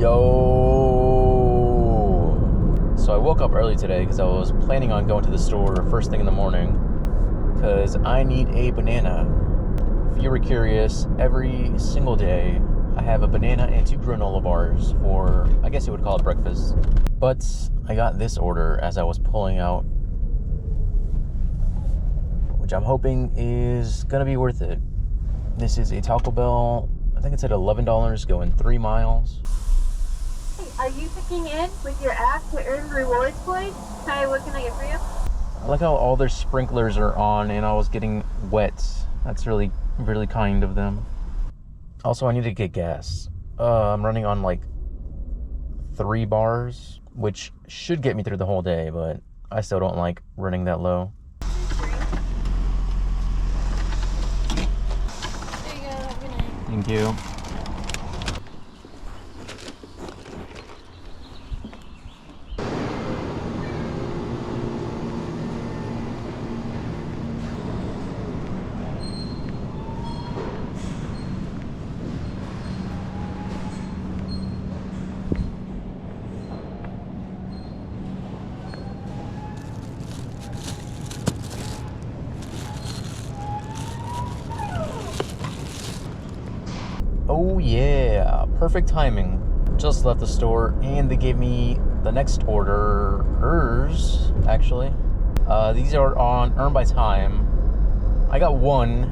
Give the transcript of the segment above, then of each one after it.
Yo! So I woke up early today because I was planning on going to the store first thing in the morning because I need a banana. If you were curious, every single day I have a banana and 2 granola bars for, I guess you would call it breakfast. But I got this order as I was pulling out, which I'm hoping is gonna be worth it. This is a Taco Bell. I think it's at $11 going 3 miles. Are you checking in with your app to earn rewards points? Hi, what can I get for you? I like how all their sprinklers are on and I was getting wet. That's really, really kind of them. Also, I need to get gas. I'm running on like 3 bars, which should get me through the whole day, but I still don't like running that low. There you go, have a good night. Thank you. Oh yeah, perfect timing. Just left the store and they gave me the next orders, actually. These are on Earn by Time. I got one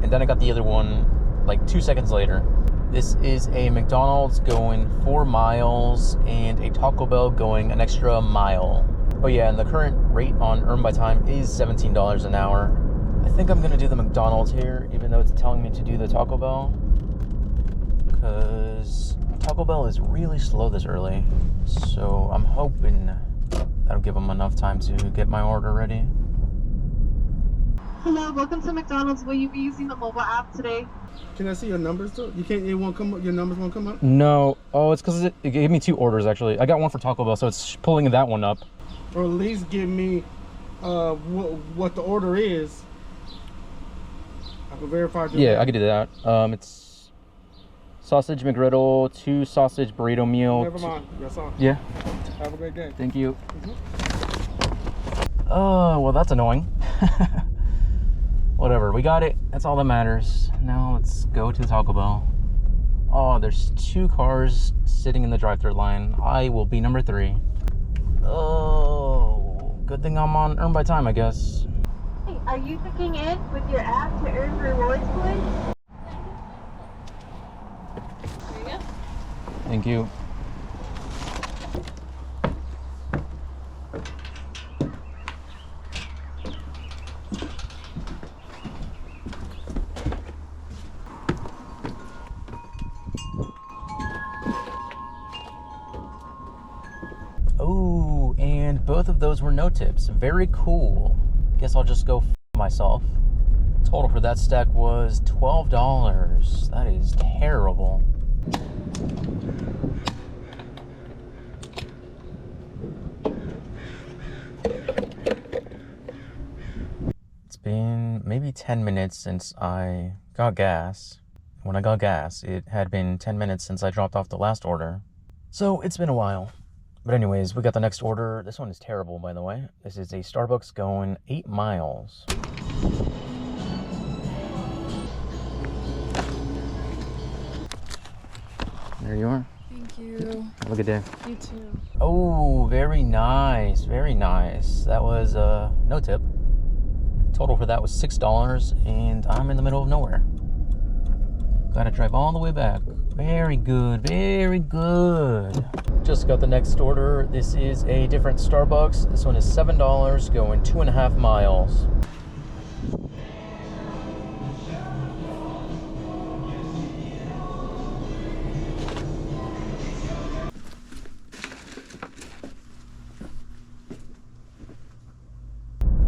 and then I got the other one like 2 seconds later. This is a McDonald's going 4 miles and a Taco Bell going an extra mile. Oh yeah, and the current rate on Earn by Time is $17 an hour. I think I'm gonna do the McDonald's here, even though it's telling me to do the Taco Bell. Because Taco Bell is really slow this early, so I'm hoping that'll give them enough time to get my order ready. Hello, welcome to McDonald's. Will you be using the mobile app today? Can I see your numbers too? You can't, it won't come up, your numbers won't come up? No, oh, it's because it gave me 2 orders actually. I got one for Taco Bell, so it's pulling that one up. Or at least give me what the order is. I can verify. Yeah, I could do that. It's sausage McGriddle, 2 sausage burrito meal. Never mind, that's all. Yeah. Have a great day. Thank you. Oh, well, that's annoying. Whatever, we got it. That's all that matters. Now let's go to Taco Bell. Oh, there's 2 cars sitting in the drive-thru line. I will be number 3. Oh, good thing I'm on Earn by Time, I guess. Hey, are you checking in with your app to earn rewards points? There you go. Thank you. Oh, and both of those were no tips. Very cool. Guess I'll just go myself. Total for that stack was $12. That is terrible. It's been maybe 10 minutes since I got gas. When I got gas, it had been 10 minutes since I dropped off the last order. So it's been a while. But anyways, we got the next order. This one is terrible, by the way. This is a Starbucks going 8 miles. There you are. Thank you. Have a good day. You too. Oh, very nice. Very nice. That was no tip. Total for that was $6, and I'm in the middle of nowhere. Gotta drive all the way back. Very good. Very good. Just got the next order. This is a different Starbucks. This one is $7 going 2.5 miles.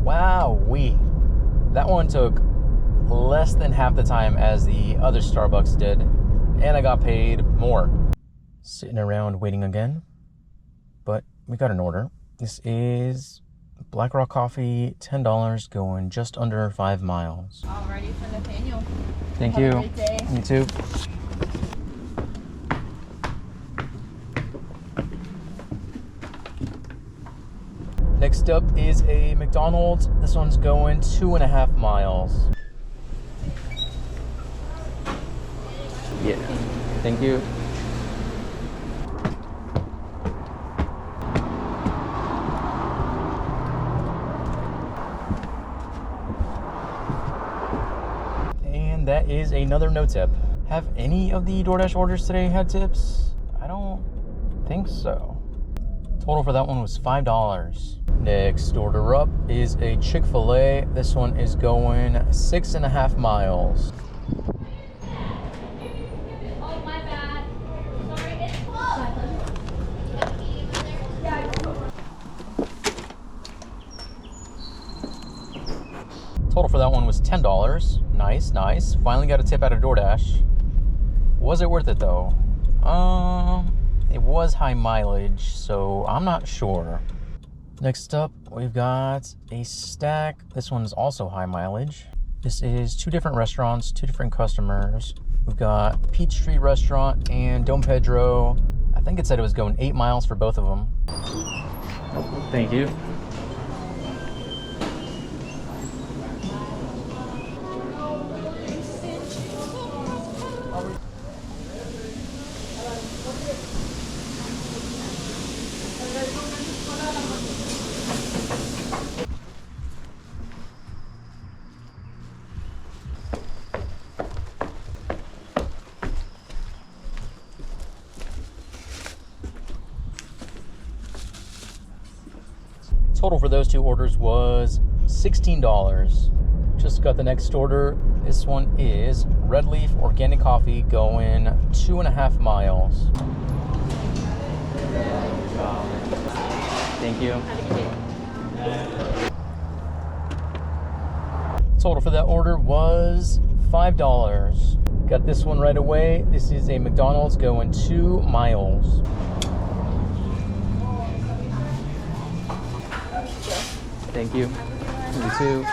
Wowee. That one took less than half the time as the other Starbucks did, and I got paid more. Sitting around waiting again, but we got an order. This is Black Rock Coffee, $10 going just under 5 miles. All ready for Nathaniel. Thank Have you. a great day. You too. Next up is a McDonald's. This one's going 2.5 miles. Yeah, thank you. And that is another no tip. Have any of the DoorDash orders today had tips? I don't think so. Total for that one was $5. Next order up is a Chick-fil-A. This one is going 6.5 miles. Oh, my bad. Sorry, it's closed. Total for that one was $10. Nice, nice. Finally got a tip out of DoorDash. Was it worth it though? It was high mileage, so I'm not sure. Next up, we've got a stack. This one's also high mileage. This is 2 different restaurants, 2 different customers. We've got Peachtree Restaurant and Dom Pedro. I think it said it was going 8 miles for both of them. Thank you. Total for those 2 orders was $16. Just got the next order. This one is Red Leaf Organic Coffee going 2.5 miles. Thank you. Total for that order was $5. Got this one right away. This is a McDonald's going 2 miles. Thank you. You too.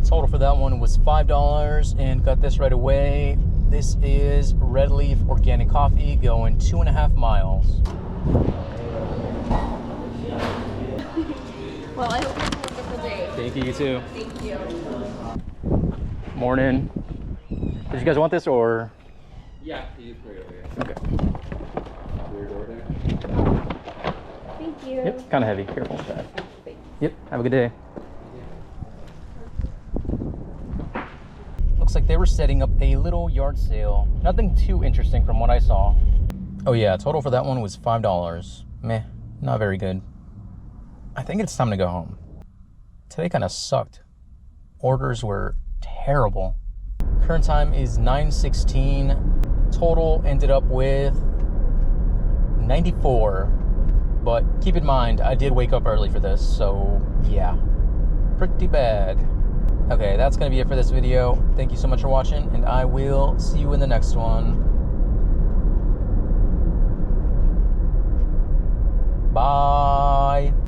Total for that one was $5 and got this right away. This is Red Leaf Organic Coffee going 2.5 miles. Well, I hope you have a wonderful day. Thank you, you too. Thank you. Morning. Did you guys want this or? Yeah, you just put it over here. Okay. Weird order. Thank you. Yep, kind of heavy. Careful with that. Yep, have a good day. Looks like they were setting up a little yard sale. Nothing too interesting from what I saw. Oh yeah, total for that one was $5. Meh, not very good. I think it's time to go home. Today kind of sucked. Orders were terrible. Current time is 9:16. Total ended up with 94. But keep in mind, I did wake up early for this, so yeah, pretty bad. Okay, that's gonna be it for this video. Thank you so much for watching, and I will see you in the next one. Bye.